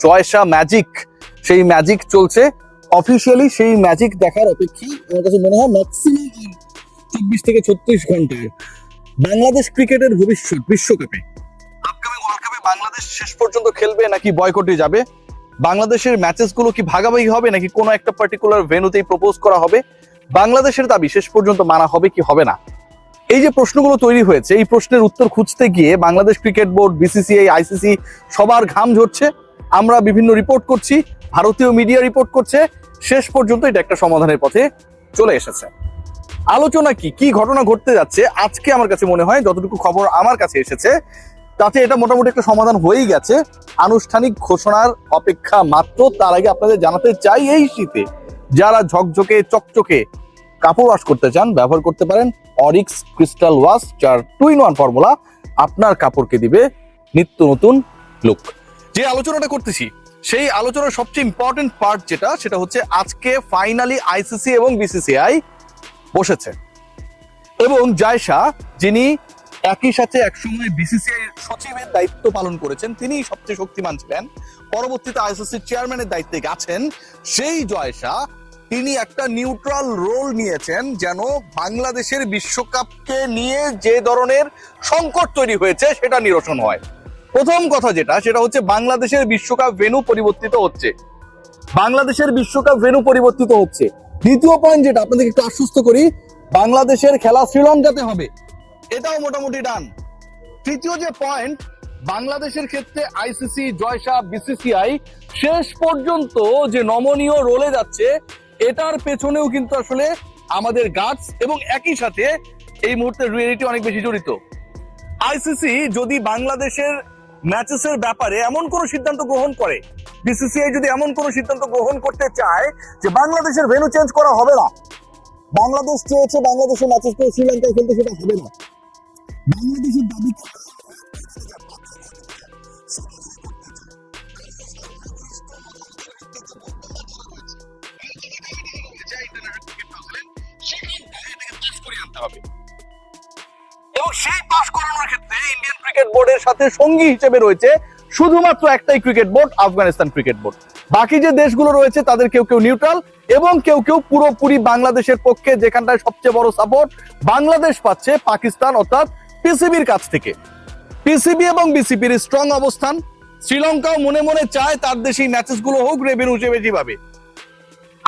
জয়শা magic, সেই magic চলছে officially. সেই ম্যাজিক দেখার অপেক্ষা আমার কাছে মনে হয় ম্যাক্সিমাম 24 থেকে 36 ঘন্টায় বাংলাদেশ ক্রিকেটের ভবিষ্যৎ বিশ্বকাপে, আপকামিং ওয়ার্ল্ড কাপে বাংলাদেশ শেষ পর্যন্ত খেলবে নাকি বয়কটে যাবে, বাংলাদেশের ম্যাচেস গুলো কি ভাগাভাগি হবে নাকি কোনো একটা পার্টিকুলার ভেন্যুতেই প্রপোজ করা হবে, বাংলাদেশের দাবি শেষ পর্যন্ত মানা হবে কি হবে না, এই যে প্রশ্নগুলো তৈরি হয়েছে, এই প্রশ্নের উত্তর খুঁজতে গিয়ে Bangladesh cricket board, BCCI, ICC সবার ঘাম ঝরছে। আমরা বিভিন্ন রিপোর্ট করছি, ভারতীয় মিডিয়া রিপোর্ট করছে, শেষ পর্যন্ত এটা একটা সমাধানের পথে চলে এসেছে। আলোচনা কি ঘটনা ঘটতে যাচ্ছে আজকে আমার কাছে মনে হয় যতটুকু খবর আমার কাছে এসেছে তাতে এটা মোটামুটি একটা সমাধান হয়েই গেছে। আনুষ্ঠানিক ঘোষণার অপেক্ষা মাত্র। তার আগে আপনাদের জানাতে চাই, এই শীতে যারা ঝকঝকে চকচকে কাপড় ওয়াশ করতে চান ব্যবহার করতে পারেন অরিক্স ক্রিস্টাল ওয়াশ, যার 2-in-1 ফর্মুলা আপনার কাপড়কে দিবে নিত্য নতুন লুক। যে আলোচনাটা করতেছি সেই আলোচনার সবচেয়ে ইম্পর্টেন্ট পার্ট যেটা, সেটা হচ্ছে আজকে ফাইনালি আইসিসি এবং বিসিসিআই বসেছে এবং জয়শা, যিনি একই সাথে একসময় বিসিসিআই সচিবের দায়িত্ব পালন করেছেন, তিনি সবচেয়ে শক্তিমান ছিলেন, পরবর্তীতে আইসিসি চেয়ারম্যানের দায়িত্বে গেছেন, সেই জয়শা তিনি একটা নিউট্রাল রোল নিয়েছেন যেন বাংলাদেশের বিশ্বকাপকে নিয়ে যে ধরনের সংকট তৈরি হয়েছে সেটা নিরসন হয়। প্রথম কথা যেটা, সেটা হচ্ছে বাংলাদেশের বিশ্বকাপ ভেন্যু পরিবর্তিত হচ্ছে, বাংলাদেশের বিশ্বকাপ ভেন্যু পরিবর্তিত হচ্ছে। দ্বিতীয় পয়েন্ট যেটা আপনাদেরকে একটু আশ্বস্ত করি, বাংলাদেশের খেলা শ্রীলঙ্কাতে হবে, এটাও মোটামুটি ডান। তৃতীয় যে পয়েন্ট, বাংলাদেশের ক্ষেত্রে আইসিসি, জয়শা, বিসিসিআই শেষ পর্যন্ত যে নমনীয় রোলে যাচ্ছে, এটার পেছনেও কিন্তু আসলে আমাদের গাটস এবং একই সাথে এই মুহূর্তে রিয়েলিটি অনেক বেশি জড়িত। আইসিসি যদি বাংলাদেশের ম্যাচেসের ব্যাপারে এমন কোনো সিদ্ধান্ত গ্রহণ করে, বিসিসিআই যদি এমন কোনো সিদ্ধান্ত গ্রহণ করতে চায় যে বাংলাদেশের ভেন্যু চেঞ্জ করা হবে না, বাংলাদেশ চেয়েছে বাংলাদেশের ম্যাচেস করে শ্রীলঙ্কায় খেলতে, সেটা হবে না, বাংলাদেশের দাবি এবং সেই পাস করানোর ক্ষেত্রে ইন্ডিয়ান ক্রিকেট বোর্ডের সাথে সঙ্গী হিসেবে রয়েছে শুধুমাত্র একটাই cricket board, Afghanistan cricket board. বাকি যে দেশগুলো রয়েছে তাদের কেউ কেউ নিউট্রাল এবং কেউ কেউ পুরোপুরি বাংলাদেশের পক্ষে, যেখানটায় সবচেয়ে বড় সাপোর্ট বাংলাদেশ পাচ্ছে পাকিস্তান অর্থাৎ পিসিবির কাছ থেকে। পিসিবি এবং বিসিবির স্ট্রং অবস্থান, শ্রীলঙ্কাও মনে মনে চায় তার দেশেই ম্যাচেস গুলো হোক, রেভিনিউ হিসেবে যেভাবে।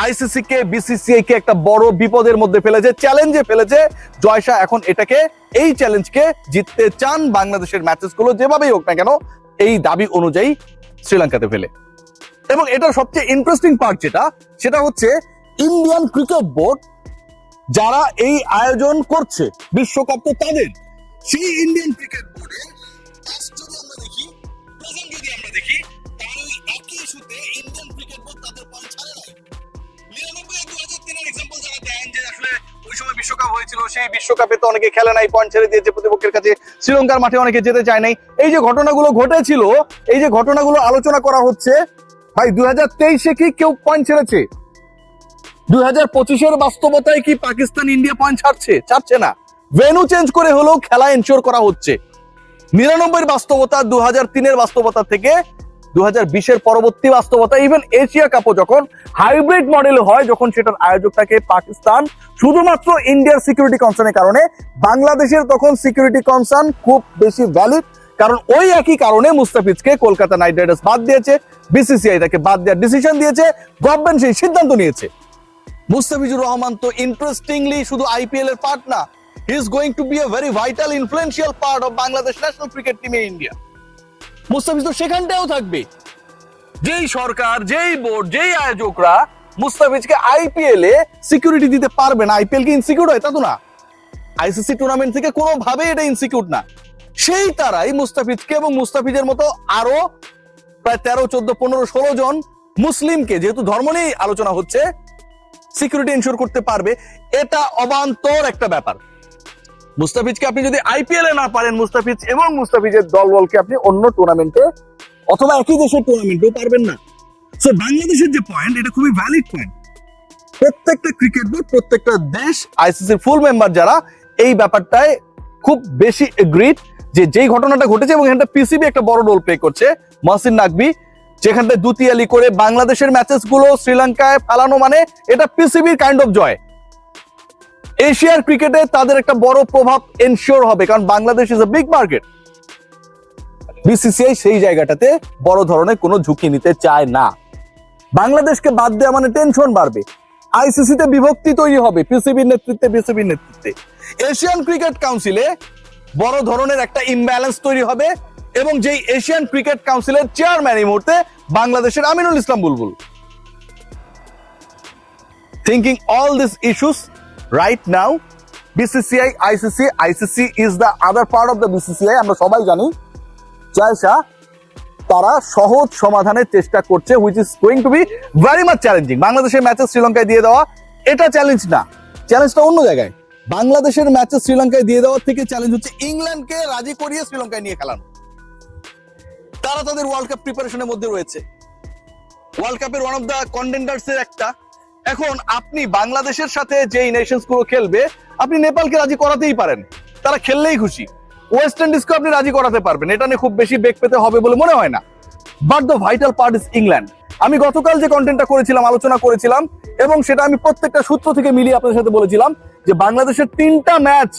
আইসিসি কে, বিসিসিআই কে একটা বড় বিপদের মধ্যে ফেলেছে, চ্যালেঞ্জে ফেলেছে জয়শা। এখন এটাকে, এই চ্যালেঞ্জকে জিততে চান বাংলাদেশের ম্যাচেস গুলো যেভাবেই হোক না কেন এই দাবি অনুযায়ী শ্রীলঙ্কাতে ফেলে। এবং এটার সবচেয়ে ইন্টারেস্টিং পার্ট যেটা, সেটা হচ্ছে ইন্ডিয়ান ক্রিকেট বোর্ড যারা এই আয়োজন করছে, বিশ্বকাপ তো তাদের, সেই ইন্ডিয়ান ক্রিকেট বোর্ডের যদি আমরা দেখি, প্রেজেন্ট যদি আমরা দেখি, তাহলে একই ইস্যুতে ইন্ডিয়ান ক্রিকেট বোর্ড তাদের পয়েন্ট ছাড়ে নাই। 99-2003 এক্সাম্পল যারা দেন যে আসলে ওই সময় বিশ্বকাপ হয়েছিল, সেই বিশ্বকাপে তো অনেকে খেলে নাই, পয়েন্ট ছেড়ে দিয়েছে প্রতিপক্ষের কাছে, শ্রীলঙ্কার মাঠে অনেকে যেতে চায় নাই, এই যে ঘটনাগুলো ঘটেছিল, এই যে ঘটনাগুলো আলোচনা করা হচ্ছে, ভাই 2023-এ কি কেউ পয়েন্ট ছেড়েছে? 2025-এর বাস্তবতায় কি পাকিস্তান, ইন্ডিয়া পয়েন্ট ছাড়ছে না। ভেন্যু চেঞ্জ করে হলেও খেলা এনশিওর করা হচ্ছে। 99-এর বাস্তবতা, 2003-এর বাস্তবতা থেকে 2020-এর পরবর্তী বাস্তবতা, ইভেন এশিয়া কাপও যখন হাইব্রিড মডেল হয়, যখন সেটার আয়োজক থাকে পাকিস্তান, শুধুমাত্র ইন্ডিয়ার সিকিউরিটি কনসার্নের কারণে বাংলাদেশের তখন সিকিউরিটি কনসার্ন খুব বেশি ভ্যালিড, কারণ ওই একই কারণে মুস্তাফিজকে কলকাতা নাইট রাইডার্স বাদ দিয়েছে, বিসিসিআই তাকে বাদ দেওয়ার ডিসিশন দিয়েছে, গভর্নমেন্ট সেই সিদ্ধান্ত নিয়েছে। মুস্তাফিজুর রহমান তো ইন্টারেস্টিংলি শুধু আইপিএল এর পার্ট না, he is going to be a very vital influential part of Bangladesh national cricket team in India. Mustafiz তো সেখানটাও থাকবে। যেই সরকার, যেই বোর্ড, যেই আয়োজকরা মুস্তাফিজকে আইপিএল এ সিকিউরিটি দিতে পারবে না, আইপিএল কি ইনসিকিউর হয়? তা তো না। আইসিসি টুর্নামেন্ট থেকে কোনোভাবে এটা ইনসিকিউর না। সেই তারাই মুস্তাফিজকে এবং মুস্তাফিজের মতো আরো প্রায় 13, 14, 15, 16 জন মুসলিমকে, যেহেতু ধর্ম নিয়ে আলোচনা হচ্ছে, সিকিউরিটি এনশিওর করতে পারবে। এটা অবান্তর একটা ব্যাপার। মুস্তাফিজকে আপনি যদি আইপিএল এ না পারেন, মুস্তাফিজ এবং মুস্তাফিজের দলবলকে আপনি অন্য টুর্নামেন্টে অথবা একই দেশের টুর্নামেন্টেও পারবেন না। সো বাংলাদেশের যে পয়েন্ট, এটা খুবই ভ্যালিড পয়েন্ট। প্রত্যেকটা ক্রিকেট বোর্ড, প্রত্যেকটা দেশ, আইসিসির ফুল মেম্বার যারা, এই ব্যাপারটায় খুব বেশি এগ্রিড যে যেই ঘটনাটা ঘটেছে, এবং এখানটা পিসিবি একটা বড় রোল প্লে করছে, মহসিন নাকভি, যেখানটায় দুতিয়ালি করে বাংলাদেশের ম্যাচেস গুলো শ্রীলঙ্কায় ফেলানো মানে এটা পিসিবির কাইন্ড অফ জয়। এশিয়ার ক্রিকেটে তাদের একটা বড় প্রভাব এনশিওর হবে, কারণ Bangladesh is a big market. BCCI সেই জায়গাটাতে বড় ধরনের কোনো ঝুঁকি নিতে চায় না। বাংলাদেশকে বাদ দেওয়া মানে টেনশন বাড়বে, আইসিসিতে বিভক্তি তৈরি হবে পিসিবির নেতৃত্বে। এশিয়ান ক্রিকেট কাউন্সিলে বড় ধরনের একটা ইমব্যালেন্স তৈরি হবে, এবং যেই এশিয়ান ক্রিকেট কাউন্সিলের চেয়ারম্যান এই মুহূর্তে বাংলাদেশের আমিনুল ইসলাম বুলবুল। Thinking all this issues right now, BCCI, ICC is the other part of the BCCI. আমরা সবাই জানি জয়শা তারা সহজ সমাধানের চেষ্টা করছে, which is going to be very much challenging. বাংলাদেশের ম্যাচে শ্রীলঙ্কায় দিয়ে দেওয়া এটা চ্যালেঞ্জ না, চ্যালেঞ্জটা অন্য জায়গায়। বাংলাদেশের ম্যাচে শ্রীলঙ্কায় দিয়ে দেওয়ার থেকে চ্যালেঞ্জ হচ্ছে ইংল্যান্ডকে রাজি করিয়ে শ্রীলঙ্কায় নিয়ে খেলানো। তারা তাদের ওয়ার্ল্ড কাপ প্রিপারেশনের মধ্যে রয়েছে, ওয়ার্ল্ড কাপের ওয়ান অফ দ্য কন্টেন্ডার্স এর একটা। এখন আপনি বাংলাদেশের সাথে যেই নেশনস গুলো খেলবে, আপনি নেপালকে রাজি করাতেই পারেন, তারা খেললেই খুশি। ওয়েস্ট ইন্ডিজকে আপনি রাজি করাতে পারবেন, এটা নিয়ে খুব বেশি বেগ পেতে হবে বলে মনে হয় না। But the vital part is England. আমি গতকাল যে কন্টেন্টটা করেছিলাম, আলোচনা করেছিলাম, এবং সেটা আমি প্রত্যেকটা সূত্র থেকে মিলিয়ে আপনাদের সাথে বলেছিলাম যে বাংলাদেশের 3টা ম্যাচ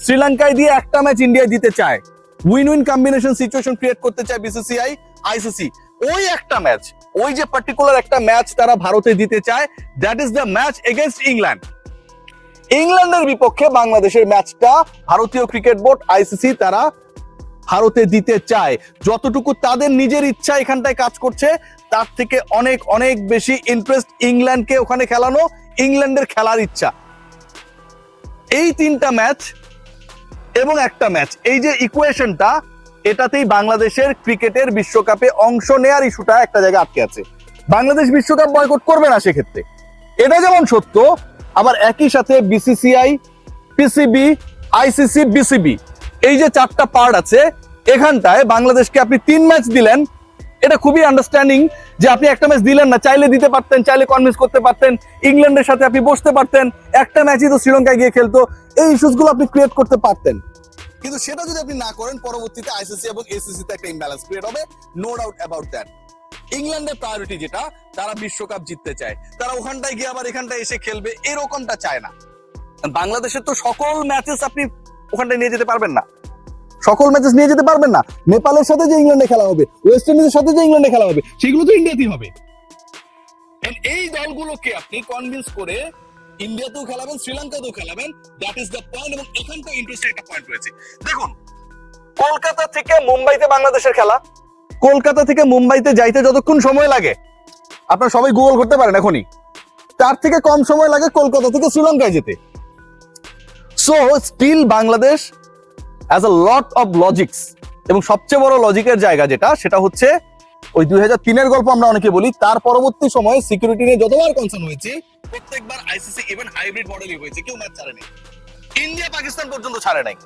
শ্রীলঙ্কায় দিয়ে 1টা ম্যাচ ইন্ডিয়ায় দিতে চায়, win win combination situation create করতে চায় বিসিসিআই, আইসিসি। ওই একটা ম্যাচ, ওই যে পার্টিকুলার একটা ম্যাচ তারা ভারতে দিতে চায়, that is the match against England. ইংল্যান্ডের বিপক্ষে বাংলাদেশের ম্যাচটা ভারতীয় ক্রিকেট বোর্ড, আইসিসি তারা ভারতে দিতে চায়। যতটুকু তাদের নিজের ইচ্ছা এখানটায় কাজ করছে, তার থেকে অনেক অনেক বেশি ইন্টারেস্ট ইংল্যান্ডকে ওখানে খেলানো, ইংল্যান্ডের খেলার ইচ্ছা। এই 3টা ম্যাচ এবং একটা ম্যাচ, এই যে ইকুয়েশনটা, এটাতেই বাংলাদেশের ক্রিকেটের বিশ্বকাপে অংশ নেয়ার ইস্যুটা একটা জায়গায় আটকে আছে। বাংলাদেশ বিশ্বকাপ বয়কট করবে না সেক্ষেত্রে, এটা যেমন সত্য, আবার একই সাথে বিসিসিআই, পিসিবি, আইসিসি, বিসিবি, এই যে 4টা পার্ট আছে, এখানটায় বাংলাদেশকে আপনি 3 ম্যাচ দিলেন, এটা খুবই আন্ডারস্ট্যান্ডিং যে আপনি একটা ম্যাচ দিলেন না, চাইলে দিতে পারতেন, চাইলে কনভিন্স করতে পারতেন, ইংল্যান্ডের সাথে আপনি বসতে পারতেন, একটা ম্যাচই তো শ্রীলঙ্কায় গিয়ে খেলতো, এই ইস্যুস গুলো আপনি ক্রিয়েট করতে পারতেন। কিন্তু সেটা যদি আপনি না করেন, পরবর্তীতে আইসিসি এবং এসিসি তে একটা ইমব্যালেন্স ক্রিয়েট হবে, নো ডাউট অ্যাবাউট দ্যাট। ইংল্যান্ডের প্রায়োরিটি যেটা, তারা বিশ্বকাপ জিততে চায়, তারা ওখানটায় গিয়ে আবার এখানটায় এসে খেলবে, এরকমটা চায় না। বাংলাদেশের তো সকল ম্যাচেস আপনি ওখানটায় নিয়ে যেতে পারবেন না, সকল ম্যাচেস নিয়ে যেতে পারবেন না। নেপালের সাথে যে ইংল্যান্ডে খেলা হবে, ওয়েস্ট ইন্ডিজের সাথে যে ইংল্যান্ডে খেলা হবে, সেগুলো তো ইন্ডিয়াতেই হবে। এই দলগুলোকে আপনি কনভিন্স করে ইন্ডিয়াতেও খেলাবেন, শ্রীলঙ্কাতেও খেলাবেন, দ্যাট ইজ দ্য পয়েন্ট। এবং এখানটা ইন্টারেস্টিং একটা পয়েন্ট রয়েছে। দেখুন, কলকাতা থেকে মুম্বাইতে বাংলাদেশের খেলা, কলকাতা থেকে মুম্বাইতে যাইতে যতক্ষণ সময় লাগে আপনারা সবাই গুগল করতে পারেন এখনই, তার থেকে কম সময় লাগে কলকাতা থেকে শ্রীলঙ্কায় যেতে। So still Bangladesh as a lot of logics, এবং সবচেয়ে বড় লজিকের জায়গা যেটা, সেটা হচ্ছে ওই 2003-এর গল্প আমরা অনেকে বলি, তার পরবর্তী সময়ে সিকিউরিটি নিয়ে যতবার কনসার্ন হয়েছে, প্রত্যেকবার আইসিসি ইভেন হাইব্রিড মডেলই হয়েছে, কেউ ম্যাচ ছাড়েনি, ইন্ডিয়া পাকিস্তান পর্যন্ত ছাড়ে নাই।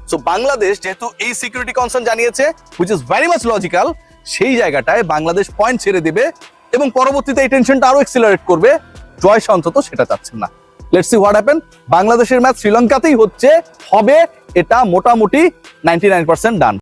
সো বাংলাদেশ যেহেতু এই সিকিউরিটি কনসার্ন জানিয়েছে, which is very much logical, সেই জায়গাটায় বাংলাদেশ পয়েন্ট ছেড়ে দিবে এবং পরবর্তীতে এই টেনশনটা আরো এক্সিলারেট করবে। জয়শা অন্তত সেটা চাচ্ছেন না। Let's see what happen. বাংলাদেশের ম্যাচ শ্রীলঙ্কাতেই হবে, এটা মোটামুটি 99% ডান।